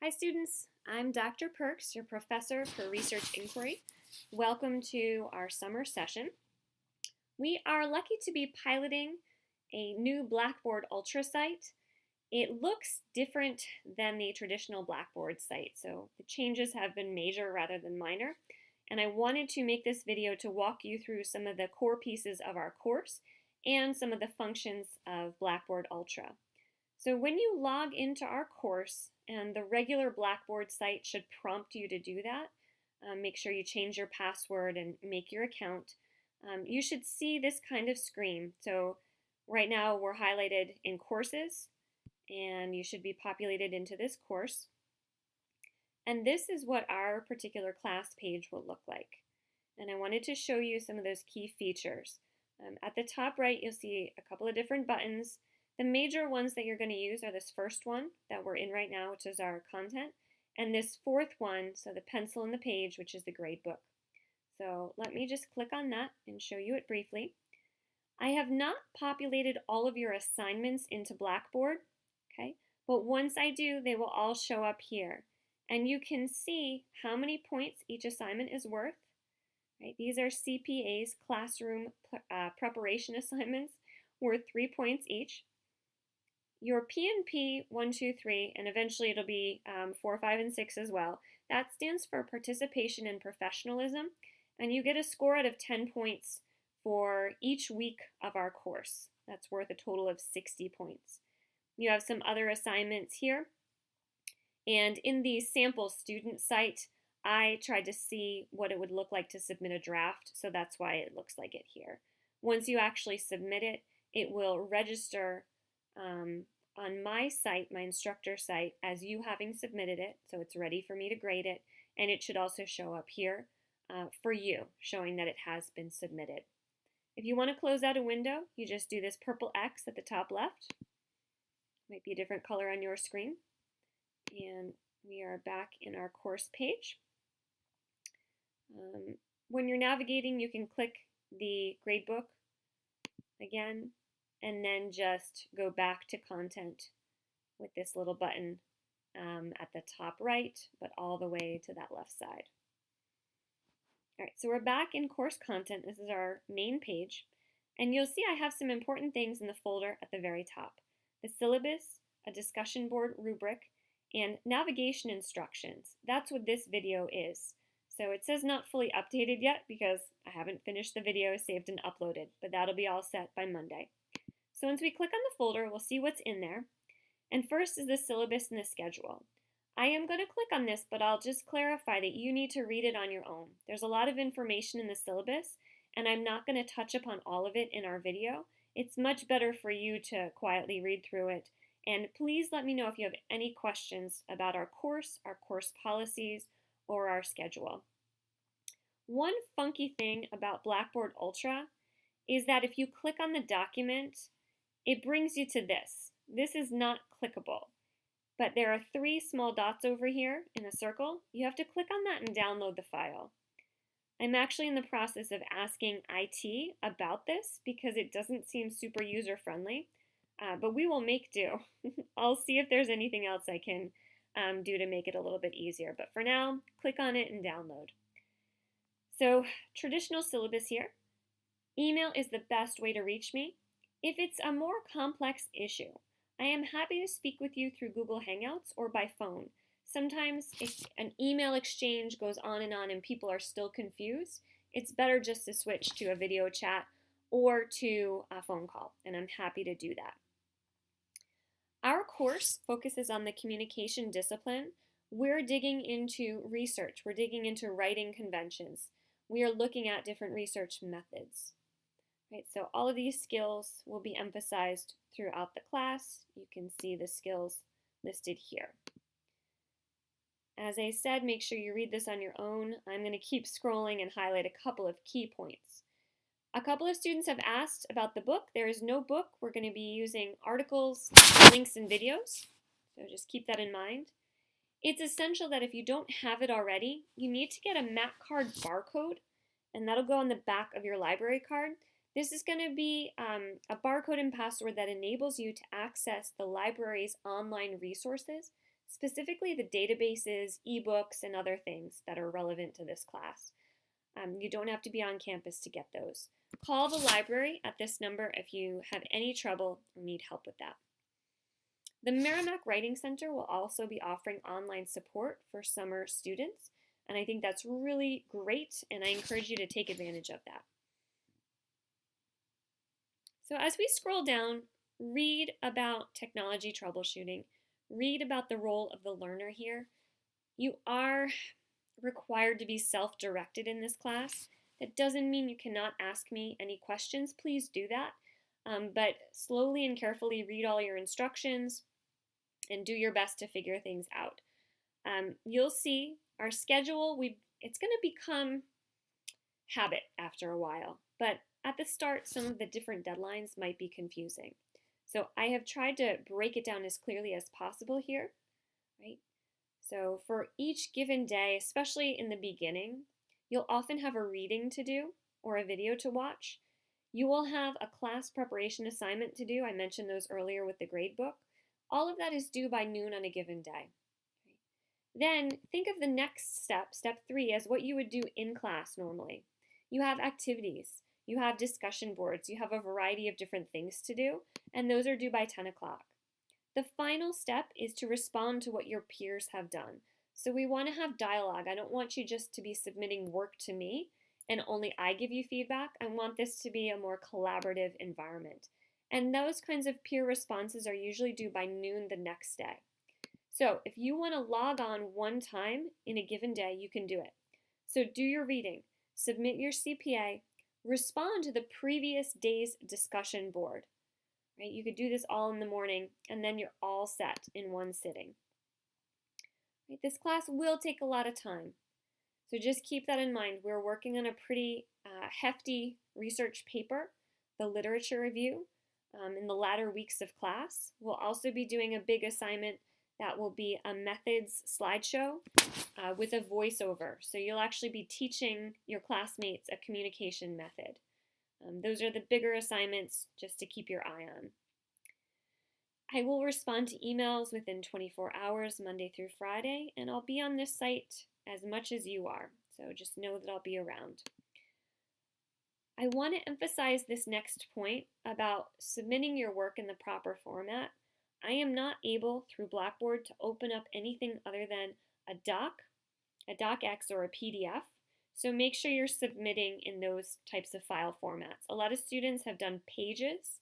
Hi students, I'm Dr. Perks, your professor for research inquiry. Welcome to our summer session. We are lucky to be piloting a new Blackboard Ultra site. It looks different than the traditional Blackboard site, so the changes have been major rather than minor. And I wanted to make this video to walk you through some of the core pieces of our course and some of the functions of Blackboard Ultra. So when you log into our course, and the regular Blackboard site should prompt you to do that, make sure you change your password and make your account, you should see this kind of screen. So right now we're highlighted in courses, and you should be populated into this course. And this is what our particular class page will look like. And I wanted to show you some of those key features. At the top right, you'll see a couple of different buttons. The major ones that you're going to use are this first one that we're in right now, which is our content, and this fourth one, so the pencil and the page, which is the gradebook. So let me just click on that and show you it briefly. I have not populated all of your assignments into Blackboard, okay? But once I do, they will all show up here. And you can see how many points each assignment is worth. Right? These are CPA's classroom preparation assignments worth 3 points each. Your P&P 1, 2, 3, and eventually it'll be 4, 5, and 6 as well. That stands for participation and professionalism, and you get a score out of 10 points for each week of our course. That's worth a total of 60 points. You have some other assignments here, and in the sample student site, I tried to see what it would look like to submit a draft, so that's why it looks like it here. Once you actually submit it, it will register on my site, my instructor site, as you having submitted it, so it's ready for me to grade it, and it should also show up here for you, showing that it has been submitted. If you want to close out a window, you just do this purple X at the top left. Might be a different color on your screen. And we are back in our course page. When you're navigating, you can click the gradebook again, and then just go back to content with this little button at the top right, but all the way to that left side. All right, so we're back in course content. This is our main page, and you'll see I have some important things in the folder at the very top. The syllabus, a discussion board rubric, and navigation instructions. That's what this video is. So it says not fully updated yet because I haven't finished the video, saved and uploaded, but that'll be all set by Monday. So once we click on the folder, we'll see what's in there. And first is the syllabus and the schedule. I am going to click on this, but I'll just clarify that you need to read it on your own. There's a lot of information in the syllabus, and I'm not going to touch upon all of it in our video. It's much better for you to quietly read through it. And please let me know if you have any questions about our course policies, or our schedule. One funky thing about Blackboard Ultra is that if you click on the document, it brings you to this. This is not clickable, but there are 3 small dots over here in a circle. You have to click on that and download the file. I'm actually in the process of asking IT about this because it doesn't seem super user-friendly, but we will make do. I'll see if there's anything else I can do to make it a little bit easier, but for now, click on it and download. So, traditional syllabus here. Email is the best way to reach me. If it's a more complex issue, I am happy to speak with you through Google Hangouts or by phone. Sometimes if an email exchange goes on and people are still confused, it's better just to switch to a video chat or to a phone call, and I'm happy to do that. Our course focuses on the communication discipline. We're digging into research. We're digging into writing conventions. We are looking at different research methods. Right, so all of these skills will be emphasized throughout the class. You can see the skills listed here. As I said, make sure you read this on your own. I'm going to keep scrolling and highlight a couple of key points. A couple of students have asked about the book. There is no book. We're going to be using articles, links, and videos. So just keep that in mind. It's essential that if you don't have it already, you need to get a MAC card barcode, and that'll go on the back of your library card. This is going to be a barcode and password that enables you to access the library's online resources, specifically the databases, ebooks, and other things that are relevant to this class. You don't have to be on campus to get those. Call the library at this number if you have any trouble or need help with that. The Merrimack Writing Center will also be offering online support for summer students, and I think that's really great, and I encourage you to take advantage of that. So as we scroll down, read about technology troubleshooting, read about the role of the learner here. You are required to be self-directed in this class. That doesn't mean you cannot ask me any questions. Please do that, but slowly and carefully read all your instructions and do your best to figure things out. You'll see our schedule, it's going to become habit after a while, but at the start, some of the different deadlines might be confusing. So I have tried to break it down as clearly as possible here, right? So for each given day, especially in the beginning, you'll often have a reading to do or a video to watch. You will have a class preparation assignment to do. I mentioned those earlier with the grade book. All of that is due by noon on a given day. Then think of the next step, step 3, as what you would do in class normally. You have activities, you have discussion boards, you have a variety of different things to do, and those are due by 10 o'clock. The final step is to respond to what your peers have done. So we want to have dialogue. I don't want you just to be submitting work to me and only I give you feedback. I want this to be a more collaborative environment. And those kinds of peer responses are usually due by noon the next day. So if you want to log on one time in a given day, you can do it. So do your reading, submit your CPA, respond to the previous day's discussion board. Right? You could do this all in the morning, and then you're all set in one sitting. Right? This class will take a lot of time, so just keep that in mind. We're working on a pretty hefty research paper, the literature review, in the latter weeks of class. We'll also be doing a big assignment that will be a methods slideshow with a voiceover. So you'll actually be teaching your classmates a communication method. Those are the bigger assignments just to keep your eye on. I will respond to emails within 24 hours, Monday through Friday, and I'll be on this site as much as you are. So just know that I'll be around. I want to emphasize this next point about submitting your work in the proper format. I am not able through Blackboard to open up anything other than a docx, or a PDF. So make sure you're submitting in those types of file formats. A lot of students have done pages,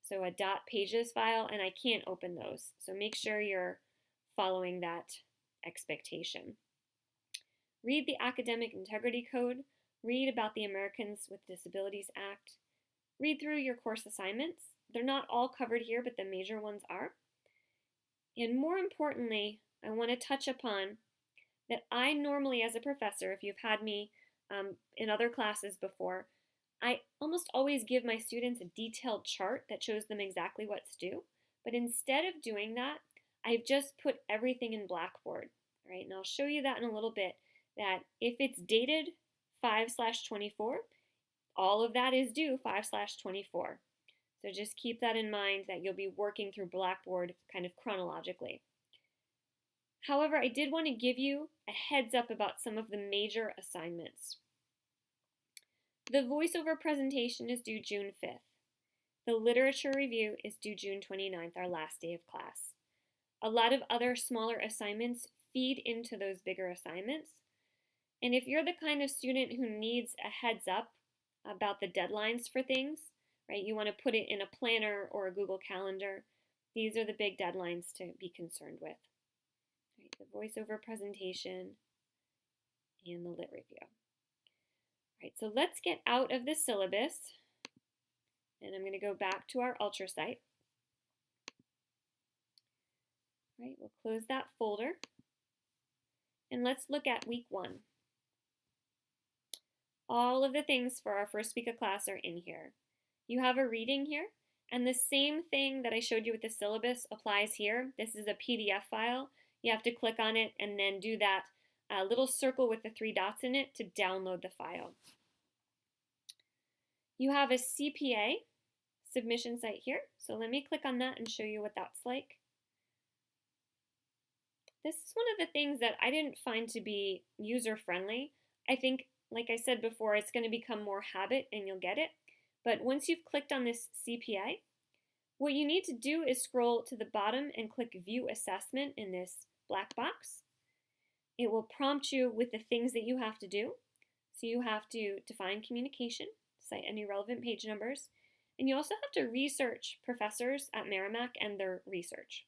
so a .pages file, and I can't open those. So make sure you're following that expectation. Read the Academic Integrity Code. Read about the Americans with Disabilities Act. Read through your course assignments. They're not all covered here, but the major ones are. And more importantly, I want to touch upon that I normally, as a professor, if you've had me in other classes before, I almost always give my students a detailed chart that shows them exactly what's due. But instead of doing that, I've just put everything in Blackboard. Right? And I'll show you that in a little bit, that if it's dated 5/24, all of that is due 5/24. So just keep that in mind, that you'll be working through Blackboard kind of chronologically. However, I did want to give you a heads up about some of the major assignments. The voiceover presentation is due June 5th. The literature review is due June 29th, our last day of class. A lot of other smaller assignments feed into those bigger assignments. And if you're the kind of student who needs a heads up about the deadlines for things, right, you want to put it in a planner or a Google Calendar, these are the big deadlines to be concerned with. Right, the voiceover presentation and the lit review. Right, so let's get out of the syllabus, and I'm going to go back to our Ultra site. Right, we'll close that folder, and let's look at week 1. All of the things for our first week of class are in here. You have a reading here, and the same thing that I showed you with the syllabus applies here. This is a PDF file. You have to click on it and then do that little circle with the 3 dots in it to download the file. You have a CPA submission site here, so let me click on that and show you what that's like. this is one of the things that I didn't find to be user-friendly. I think, like I said before, it's going to become more habit and you'll get it. But once you've clicked on this CPA, what you need to do is scroll to the bottom and click View Assessment in this black box. It will prompt you with the things that you have to do. So you have to define communication, cite any relevant page numbers, and you also have to research professors at Merrimack and their research.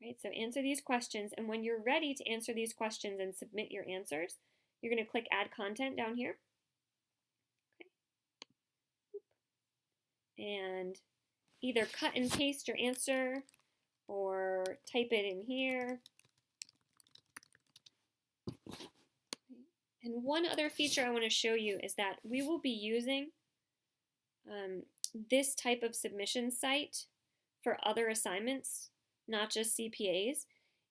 Right? So answer these questions, and when you're ready to answer these questions and submit your answers, you're going to click Add Content down here. Okay. And either cut and paste your answer or type it in here. And one other feature I want to show you is that we will be using this type of submission site for other assignments, not just CPAs.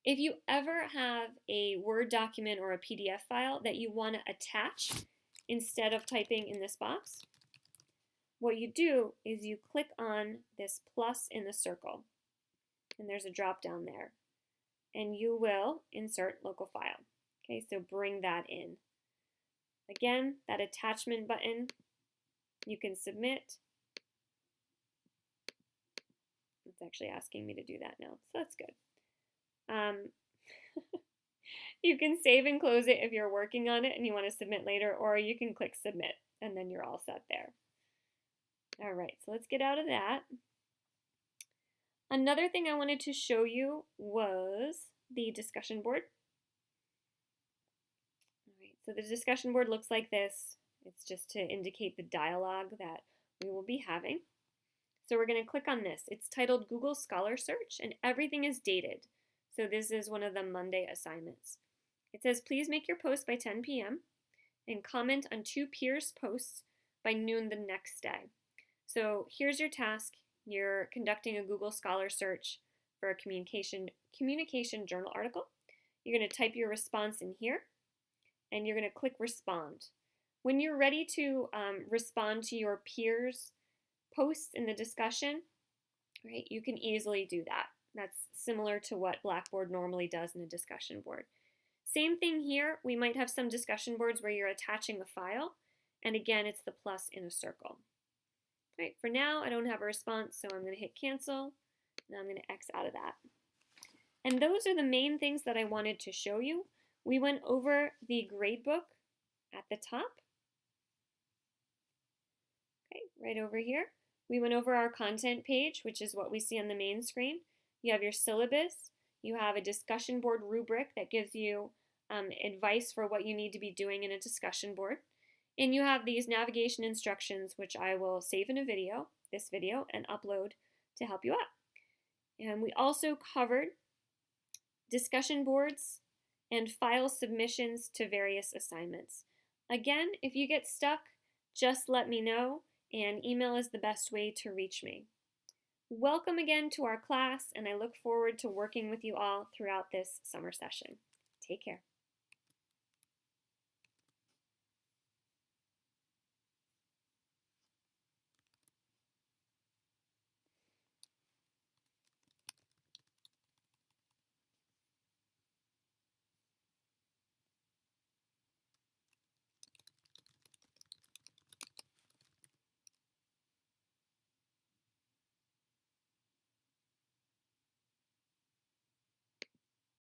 If you ever have a Word document or a PDF file that you want to attach instead of typing in this box, what you do is you click on this plus in the circle, and there's a drop down there, and you will insert local file. Okay, so bring that in. Again, that attachment button, you can submit. It's actually asking me to do that now, so that's good. You can save and close it if you're working on it and you want to submit later, or you can click submit and then you're all set there. All right, so let's get out of that. Another thing I wanted to show you was the discussion board. All right, so the discussion board looks like this. It's just to indicate the dialogue that we will be having. So we're going to click on this. It's titled Google Scholar Search, and everything is dated. So this is one of the Monday assignments. It says, please make your post by 10 p.m. and comment on 2 peers' posts by noon the next day. So here's your task. You're conducting a Google Scholar Search for a communication journal article. You're going to type your response in here, and you're going to click Respond. When you're ready to respond to your peers' posts in the discussion, right, you can easily do that. That's similar to what Blackboard normally does in a discussion board. Same thing here. We might have some discussion boards where you're attaching a file, and again, it's the plus in a circle. Right, for now, I don't have a response, so I'm going to hit cancel. Now I'm going to X out of that. And those are the main things that I wanted to show you. We went over the gradebook at the top. Okay, right over here. We went over our content page, which is what we see on the main screen. You have your syllabus. You have a discussion board rubric that gives you advice for what you need to be doing in a discussion board. And you have these navigation instructions, which I will save in a video, this video, and upload to help you out. And we also covered discussion boards and file submissions to various assignments. Again, if you get stuck, just let me know, and email is the best way to reach me. Welcome again to our class, and I look forward to working with you all throughout this summer session. Take care.